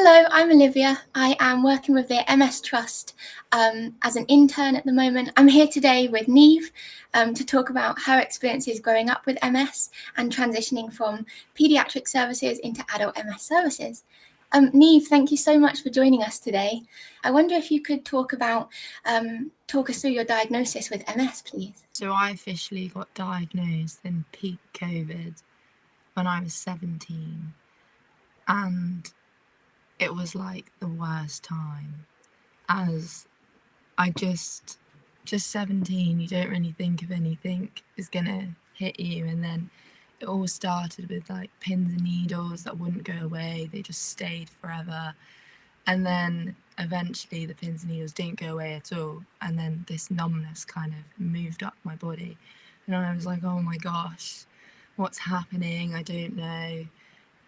Hello, I'm Olivia. I am working with the MS Trust as an intern at the moment. I'm here today with Neve to talk about her experiences growing up with MS and transitioning from paediatric services into adult MS services. Neve, thank you so much for joining us today. I wonder if you could talk us through your diagnosis with MS, please. So I officially got diagnosed in peak COVID when I was 17, and it was like the worst time, as I just 17, you don't really think of anything is gonna hit you, and then it all started with like pins and needles that wouldn't go away. They just stayed forever, and then eventually the pins and needles didn't go away at all, and then this numbness kind of moved up my body, and I was like, oh my gosh, what's happening? I don't know.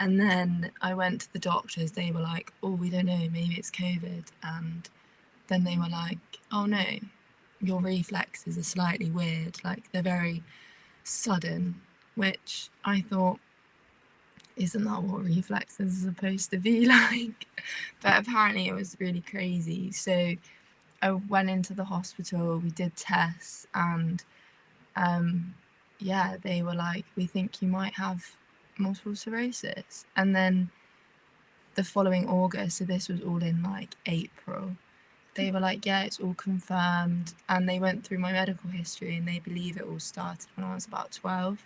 And then I went to the doctors. They were like, oh, we don't know, maybe it's COVID. And then they were like, oh no, your reflexes are slightly weird, like they're very sudden, which I thought, isn't that what reflexes are supposed to be like? But apparently it was really crazy. So I went into the hospital, we did tests, and they were like, we think you might have multiple sclerosis. And then the following August, so this was all in like April, they were like, yeah, it's all confirmed. And they went through my medical history and they believe it all started when I was about 12.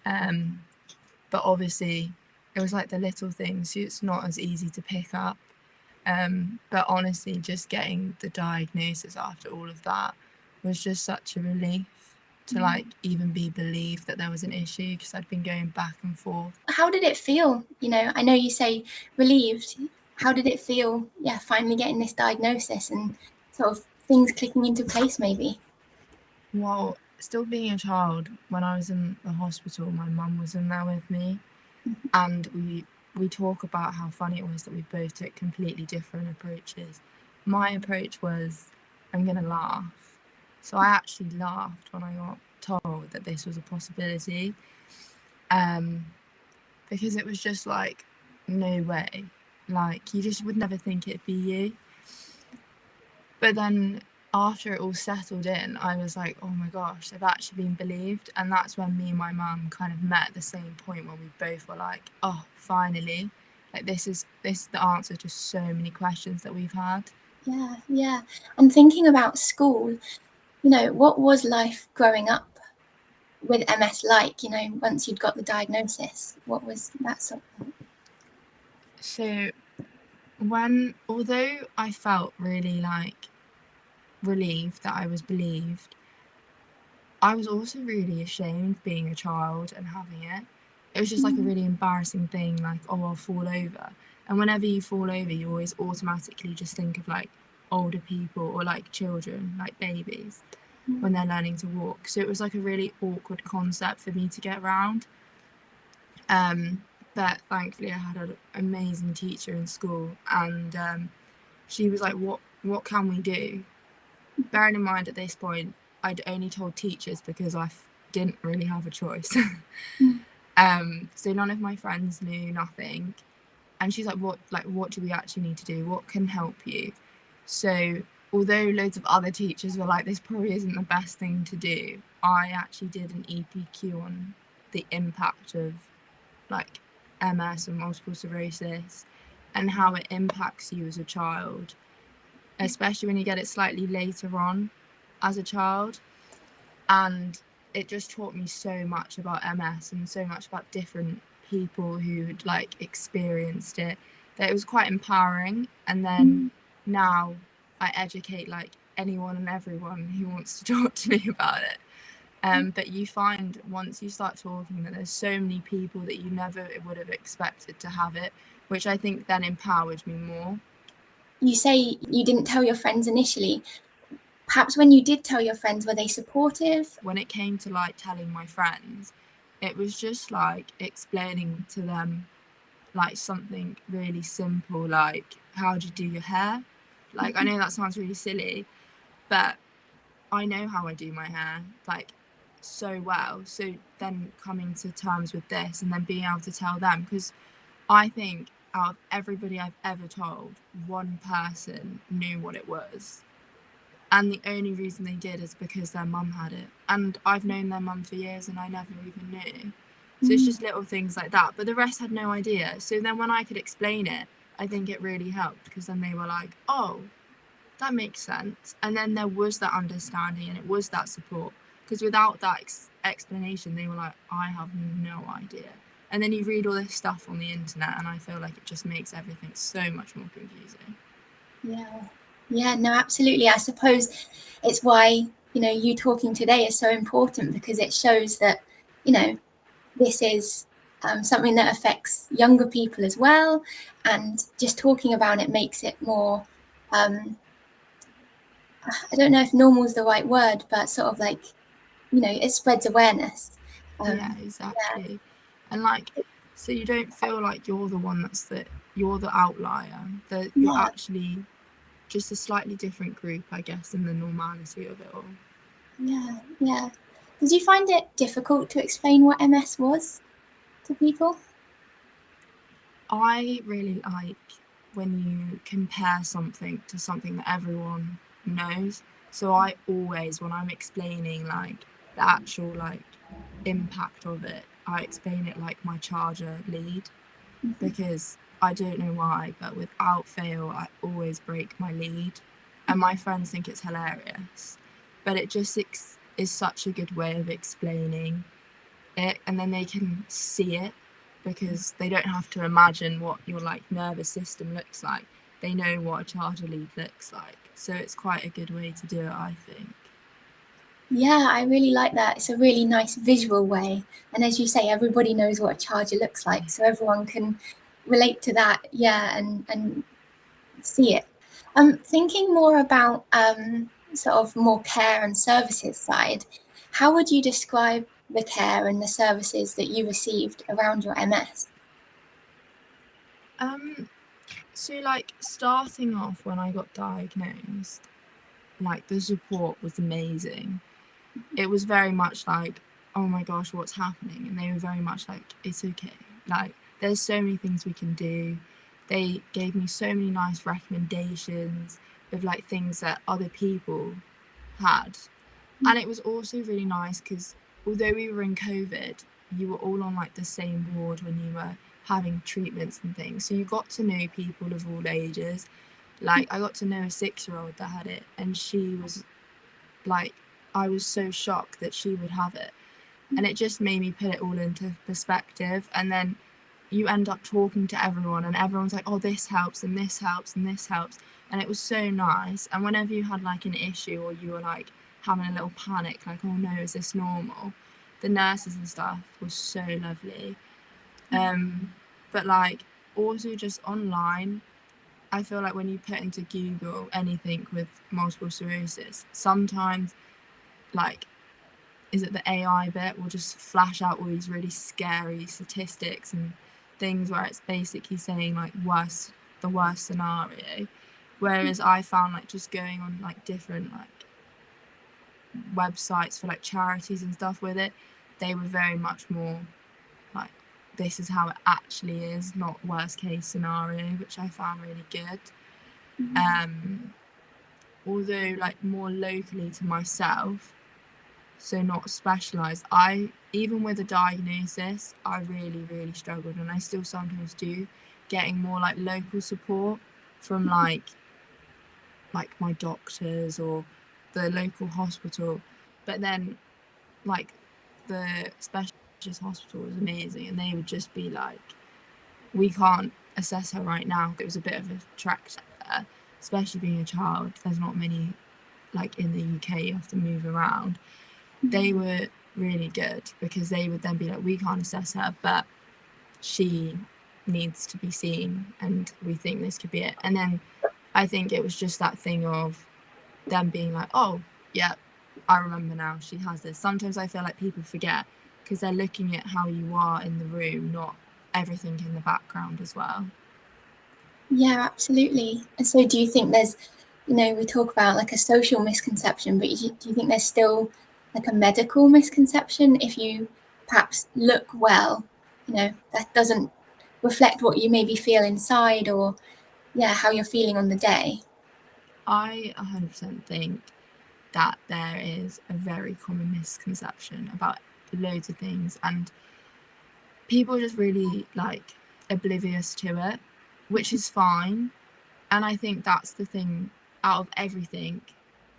But obviously it was like the little things, so it's not as easy to pick up. But honestly, just getting the diagnosis after all of that was just such a relief to like even be believed that there was an issue, because I'd been going back and forth. How did it feel? I know you say relieved. How did it feel, finally getting this diagnosis and sort of things clicking into place maybe? Well, still being a child, when I was in the hospital, my mum was in there with me, and we talk about how funny it was that we both took completely different approaches. My approach was, I'm gonna laugh. So I actually laughed when I got told that this was a possibility, because it was just like, no way. Like, you just would never think it'd be you. But then after it all settled in, I was like, oh my gosh, I've actually been believed. And that's when me and my mum kind of met at the same point, where we both were like, oh, finally, like this is the answer to so many questions that we've had. Yeah. And thinking about school, what was life growing up with MS like, once you'd got the diagnosis? What was that sort of thing? So although I felt really like relieved that I was believed, I was also really ashamed being a child and having it. It was just like a really embarrassing thing, like, oh, I'll fall over. And whenever you fall over, you always automatically just think of like older people or like children, like babies, when they're learning to walk. So it was like a really awkward concept for me to get around. But thankfully I had an amazing teacher in school, and she was like, what can we do? Bearing in mind at this point, I'd only told teachers because I didn't really have a choice. So none of my friends knew, nothing. And she's like, what do we actually need to do? What can help you? So although loads of other teachers were like, this probably isn't the best thing to do, I actually did an EPQ on the impact of like MS and multiple sclerosis and how it impacts you as a child, especially when you get it slightly later on as a child. And it just taught me so much about MS and so much about different people who'd like experienced it, that it was quite empowering. And then now I educate like anyone and everyone who wants to talk to me about it. But you find once you start talking that there's so many people that you never would have expected to have it, which I think then empowered me more. You say you didn't tell your friends initially. Perhaps when you did tell your friends, were they supportive? When it came to like telling my friends, it was just like explaining to them like something really simple, like, how do you do your hair? Like, I know that sounds really silly, but I know how I do my hair like so well. So then coming to terms with this and then being able to tell them, because I think out of everybody I've ever told, one person knew what it was. And the only reason they did is because their mum had it. And I've known their mum for years and I never even knew. So it's just little things like that. But the rest had no idea. So then when I could explain it, I think it really helped, because then they were like, oh, that makes sense. And then there was that understanding and it was that support. Because without that explanation, they were like, I have no idea. And then you read all this stuff on the internet and I feel like it just makes everything so much more confusing. Yeah, no, absolutely. I suppose it's why, you talking today is so important, because it shows that, this is something that affects younger people as well. And just talking about it makes it more, I don't know if normal is the right word, but sort of like, it spreads awareness. Yeah, exactly. And like, so you don't feel like you're the one you're the outlier, that you're actually just a slightly different group, I guess, in the normality of it all. Yeah. Did you find it difficult to explain what MS was to people? I really like when you compare something to something that everyone knows. So I always, when I'm explaining like the actual like impact of it, I explain it like my charger lead, because I don't know why, but without fail, I always break my lead. And my friends think it's hilarious, but it just is such a good way of explaining it, and then they can see it, because they don't have to imagine what your like nervous system looks like. They know what a charger lead looks like. So it's quite a good way to do it, I think. Yeah, I really like that. It's a really nice visual way. And as you say, everybody knows what a charger looks like, so everyone can relate to that, and see it. Thinking more about sort of more care and services side, how would you describe the care and the services that you received around your MS? So like starting off when I got diagnosed, like the support was amazing. It was very much like, oh my gosh, what's happening? And they were very much like, it's okay. Like, there's so many things we can do. They gave me so many nice recommendations of like things that other people had. And it was also really nice because although we were in COVID, you were all on like the same ward when you were having treatments and things. So you got to know people of all ages. Like, I got to know a 6-year-old that had it, and she was like, I was so shocked that she would have it. And it just made me put it all into perspective. And then you end up talking to everyone and everyone's like, oh, this helps and this helps and this helps. And it was so nice. And whenever you had like an issue or you were like having a little panic, like, oh no, is this normal? The nurses and stuff was so lovely. But like also just online, I feel like when you put into Google anything with multiple sclerosis, sometimes like, is it the AI bit will just flash out all these really scary statistics and things where it's basically saying like the worst scenario. Whereas I found like just going on like different like websites for like charities and stuff with it, they were very much more like, this is how it actually is, not worst case scenario, which I found really good. Although like more locally to myself, so not specialized, I, even with a diagnosis, I really struggled, and I still sometimes do, getting more like local support from like my doctors or the local hospital. But then like the specialist hospital was amazing, and they would just be like, we can't assess her right now. It was a bit of a track there, especially being a child. There's not many, like in the UK, you have to move around. They were really good because they would then be like, we can't assess her, but she needs to be seen and we think this could be it. And then I think it was just that thing of them being like, oh yeah, I remember now, she has this. Sometimes I feel like people forget because they're looking at how you are in the room, not everything in the background as well. Yeah, absolutely. And so do you think there's, we talk about like a social misconception, but do you think there's still like a medical misconception? If you perhaps look well, that doesn't reflect what you maybe feel inside, or how you're feeling on the day? I 100% think that there is a very common misconception about loads of things, and people are just really like oblivious to it, which is fine. And I think that's the thing, out of everything,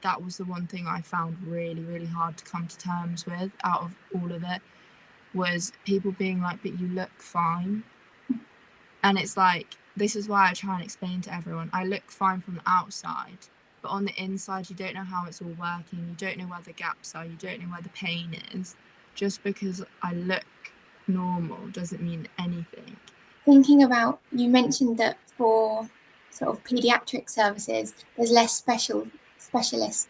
that was the one thing I found really, really hard to come to terms with out of all of it, was people being like, but you look fine. And it's like, this is why I try and explain to everyone, I look fine from the outside, but on the inside, you don't know how it's all working. You don't know where the gaps are. You don't know where the pain is. Just because I look normal doesn't mean anything. Thinking about, you mentioned that for sort of paediatric services, there's less specialist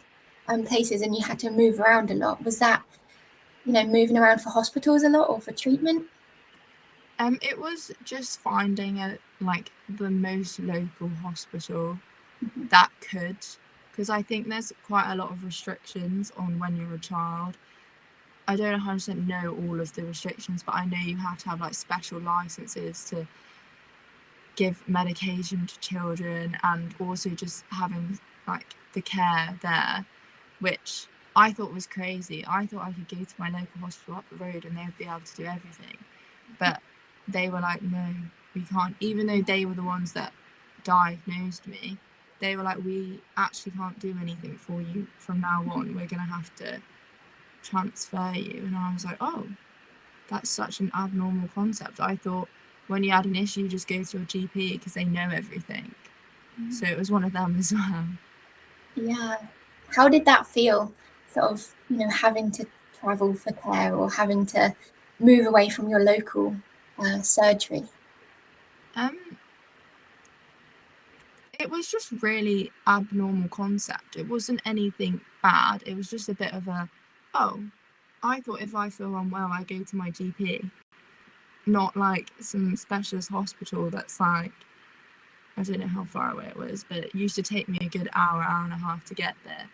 places, and you had to move around a lot. Was that, moving around for hospitals a lot or for treatment? It was just finding the most local hospital that could, because I think there's quite a lot of restrictions on when you're a child. I don't 100% know all of the restrictions, but I know you have to have like special licenses to give medication to children, and also just having like the care there, which I thought was crazy. I thought I could go to my local hospital up the road and they would be able to do everything, but they were like, no, we can't. Even though they were the ones that diagnosed me, they were like, we actually can't do anything for you from now on. We're gonna have to transfer you. And I was like, oh, that's such an abnormal concept. I thought when you had an issue, you just go to your GP because they know everything. So it was one of them as well. Yeah. How did that feel, sort of, having to travel for care or having to move away from your local surgery? It was just really abnormal concept. It wasn't anything bad. It was just a bit of a, oh, I thought if I feel unwell, I go to my GP, not like some specialist hospital that's like, I don't know how far away it was, but it used to take me a good hour and a half to get there.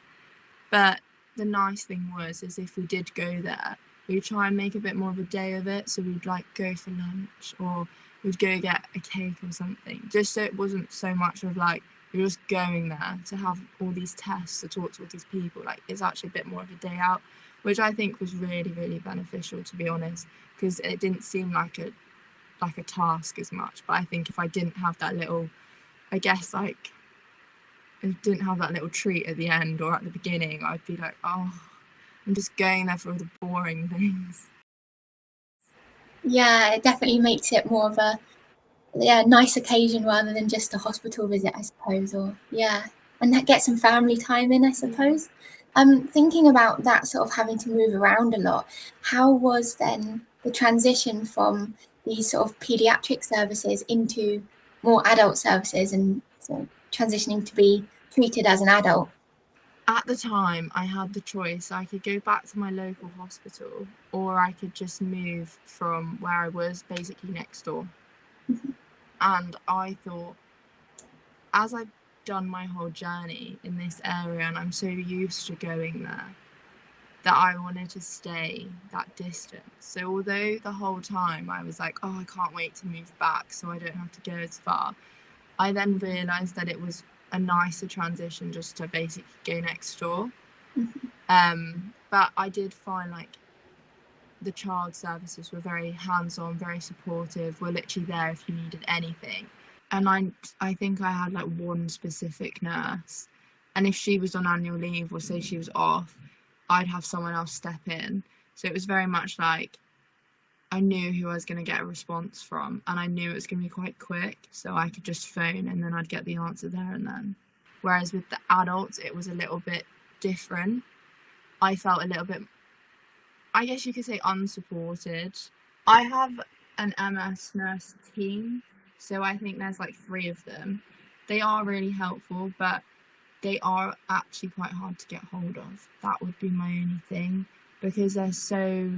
But the nice thing was, is if we did go there, we'd try and make a bit more of a day of it. So we'd like go for lunch, or we'd go get a cake or something, just so it wasn't so much of like, you're just going there to have all these tests, to talk to all these people. Like, it's actually a bit more of a day out, which I think was really, really beneficial, to be honest, because it didn't seem like a task as much. But I think if I didn't have that little, I guess, like, I didn't have that little treat at the end or at the beginning, I'd be like, oh, I'm just going there for all the boring things. Yeah, it definitely makes it more of a nice occasion rather than just a hospital visit, I suppose. Or and that gets some family time in, I suppose. Thinking about that, sort of having to move around a lot, how was then the transition from these sort of pediatric services into more adult services, and sort of transitioning to be treated as an adult? At the time, I had the choice. I could go back to my local hospital, or I could just move from where I was, basically next door. And I thought, as I've done my whole journey in this area and I'm so used to going there, that I wanted to stay that distance. So although the whole time I was like, oh, I can't wait to move back so I don't have to go as far, I then realised that it was a nicer transition just to basically go next door. But I did find like the child services were very hands-on, very supportive, were literally there if you needed anything. And I think I had like one specific nurse, and if she was on annual leave or say she was off, I'd have someone else step in. So it was very much like I knew who I was going to get a response from, and I knew it was going to be quite quick, so I could just phone and then I'd get the answer there and then. Whereas with the adults, it was a little bit different. I felt a little bit, I guess you could say, unsupported. I have an MS nurse team, so I think there's like 3 of them. They are really helpful, but they are actually quite hard to get hold of. That would be my only thing, because they're so,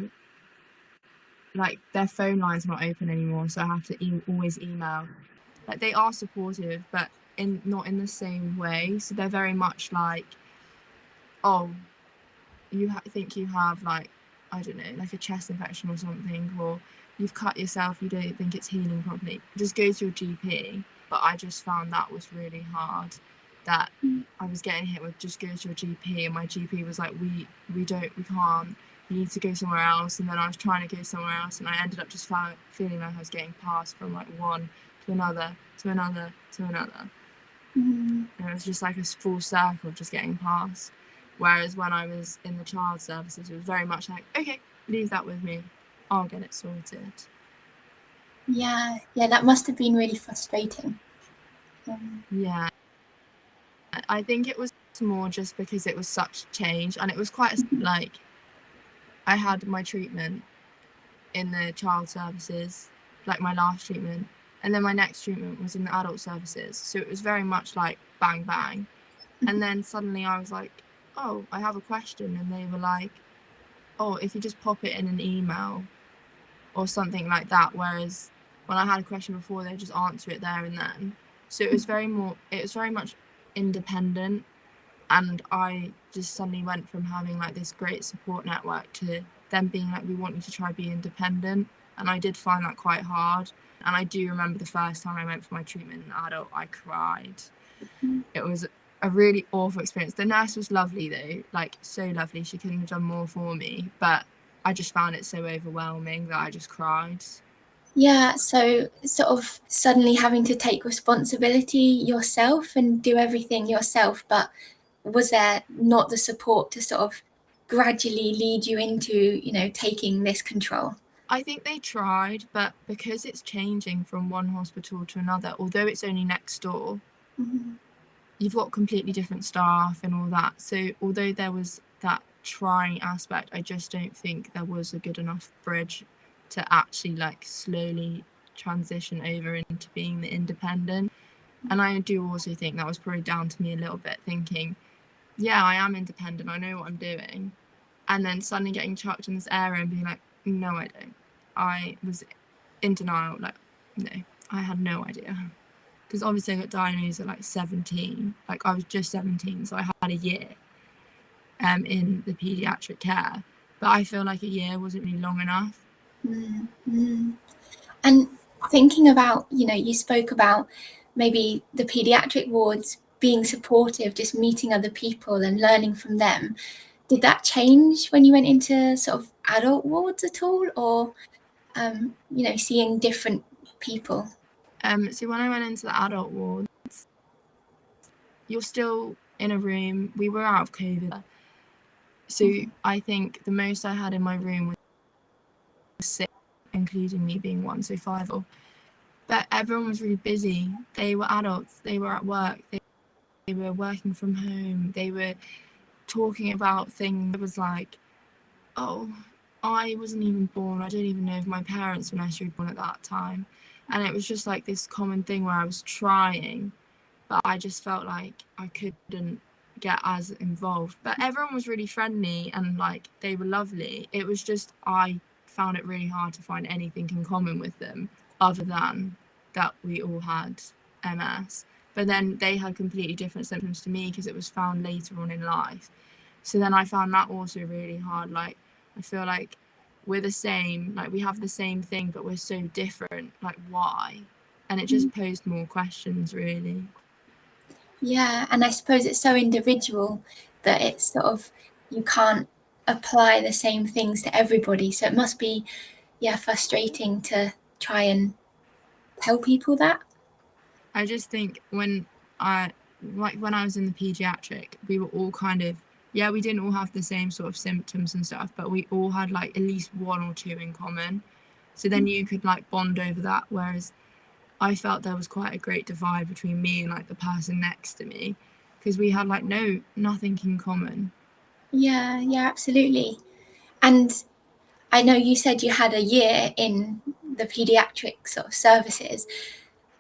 like, their phone line's not open anymore, so I have to always email. Like, they are supportive, but not in the same way. So they're very much like, oh, think you have like I don't know, like a chest infection or something, or you've cut yourself, you don't think it's healing properly, just go to your GP. But I just found that was really hard, that I was getting hit with just go to your GP, and my GP was like, we can't, you need to go somewhere else. And then I was trying to go somewhere else, and I ended up just feeling like I was getting passed from like one to another to another to another. And it was just like a full circle of just getting passed. Whereas when I was in the child services, it was very much like, okay, leave that with me, I'll get it sorted. Yeah, that must have been really frustrating. Yeah, I think it was more just because it was such change, and it was quite like, I had my treatment in the child services, like my last treatment, and then my next treatment was in the adult services, so it was very much like bang bang. And then suddenly I was like, oh, I have a question, and they were like, oh, if you just pop it in an email or something like that, whereas when I had a question before, they just answer it there and then. So it was very much independent, and I just suddenly went from having like this great support network to them being like, we want you to try be independent. And I did find that quite hard. And I do remember the first time I went for my treatment in adult, I cried. It was a really awful experience. The nurse was lovely though, like so lovely. She couldn't have done more for me, but I just found it so overwhelming that I just cried. Yeah, so sort of suddenly having to take responsibility yourself and do everything yourself, but was there not the support to sort of gradually lead you into, taking this control? I think they tried, but because it's changing from one hospital to another, although it's only next door, you've got completely different staff and all that. So although there was that trying aspect, I just don't think there was a good enough bridge to actually like slowly transition over into being the independent. And I do also think that was probably down to me a little bit, thinking, yeah, I am independent, I know what I'm doing. And then suddenly getting chucked in this area and being like, no, I don't. I was in denial, like, no, I had no idea. Because obviously I got diagnosed at like 17, like I was just 17, so I had a year in the paediatric care, but I feel like a year wasn't really long enough. And thinking about, you spoke about maybe the paediatric wards being supportive, just meeting other people and learning from them. Did that change when you went into sort of adult wards at all, or seeing different people? So when I went into the adult wards, you're still in a room. We were out of COVID, so I think the most I had in my room was 6, including me being one, so 5. But everyone was really busy. They were adults. They were at work. They were working from home. They were talking about things. It was like, oh, I wasn't even born. I don't even know if my parents were necessarily born at that time. And it was just like this common thing where I was trying, but I just felt like I couldn't get as involved. But everyone was really friendly and like they were lovely. It was just I found it really hard to find anything in common with them other than that we all had MS. But then they had completely different symptoms to me because it was found later on in life. So then I found that also really hard. Like I feel like we're the same, like we have the same thing, but we're so different. Like why? And it just posed more questions, really. Yeah, and I suppose it's so individual that it's sort of, you can't apply the same things to everybody. So it must be, frustrating to try and tell people that. I just think when I was in the pediatric, we were all kind of, yeah, we didn't all have the same sort of symptoms and stuff, but we all had like at least one or two in common. So then you could like bond over that. Whereas I felt there was quite a great divide between me and like the person next to me because we had like nothing in common. Yeah, absolutely. And I know you said you had a year in the pediatric sort of services,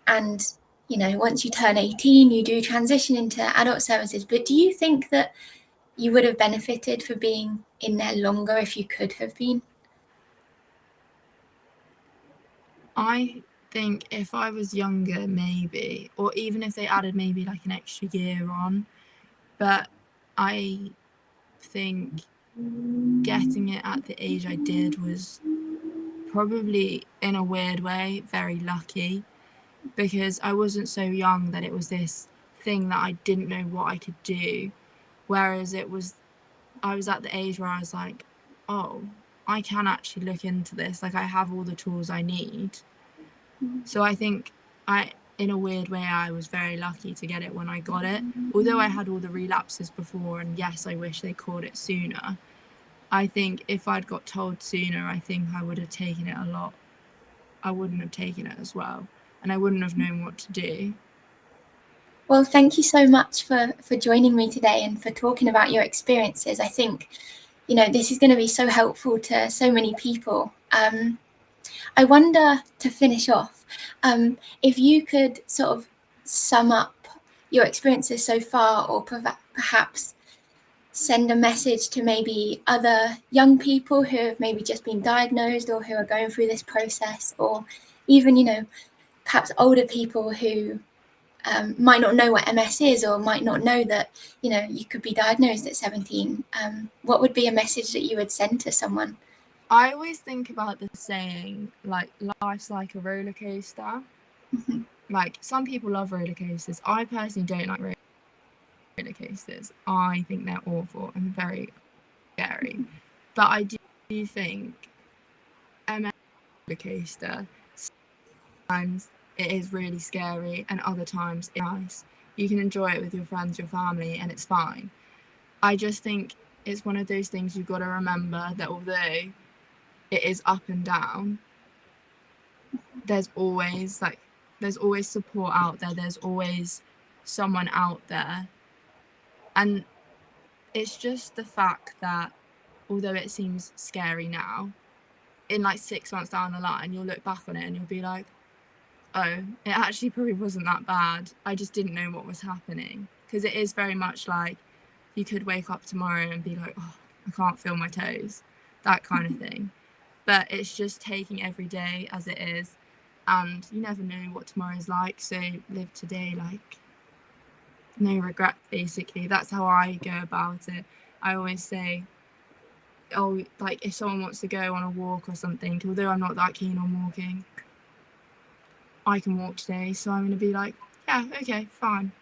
and once you turn 18, you do transition into adult services. But do you think that you would have benefited for being in there longer if you could have been? I think if I was younger, maybe, or even if they added maybe like an extra year on, but I think getting it at the age I did was probably, in a weird way, very lucky, because I wasn't so young that it was this thing that I didn't know what I could do. Whereas I was at the age where I was like, oh, I can actually look into this. Like, I have all the tools I need. So I think in a weird way, I was very lucky to get it when I got it. Although I had all the relapses before, and yes, I wish they caught it sooner. I think if I'd got told sooner, I think I would have taken it a lot. I wouldn't have taken it as well, and I wouldn't have known what to do. Well, thank you so much for joining me today and for talking about your experiences. I think, this is going to be so helpful to so many people. I wonder, to finish off, if you could sort of sum up your experiences so far, or perhaps send a message to maybe other young people who have maybe just been diagnosed or who are going through this process, or even, perhaps older people who might not know what MS is, or might not know that, you could be diagnosed at 17. What would be a message that you would send to someone? I always think about the saying, like, life's like a roller coaster. Like, some people love roller coasters. I personally don't like roller coasters. I think they're awful and very scary. But I do think MS roller coaster, sometimes it is really scary, and other times it's nice. You can enjoy it with your friends, your family, and it's fine. I just think it's one of those things you've got to remember, that although it is up and down, there's always support out there. There's always someone out there. And it's just the fact that although it seems scary now, in like 6 months down the line, you'll look back on it and you'll be like, oh, it actually probably wasn't that bad. I just didn't know what was happening. Because it is very much like you could wake up tomorrow and be like, oh, I can't feel my toes, that kind of thing. But it's just taking every day as it is, and you never know what tomorrow's like, so live today, like, no regret, basically. That's how I go about it. I always say, oh, like, if someone wants to go on a walk or something, although I'm not that keen on walking, I can walk today, so I'm going to be like, yeah, okay, fine,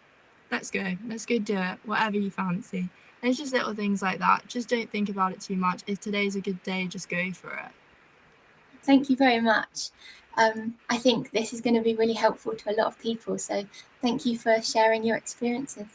let's go do it, whatever you fancy. And it's just little things like that. Just don't think about it too much. If today's a good day, just go for it. Thank you very much. I think this is going to be really helpful to a lot of people. So thank you for sharing your experiences.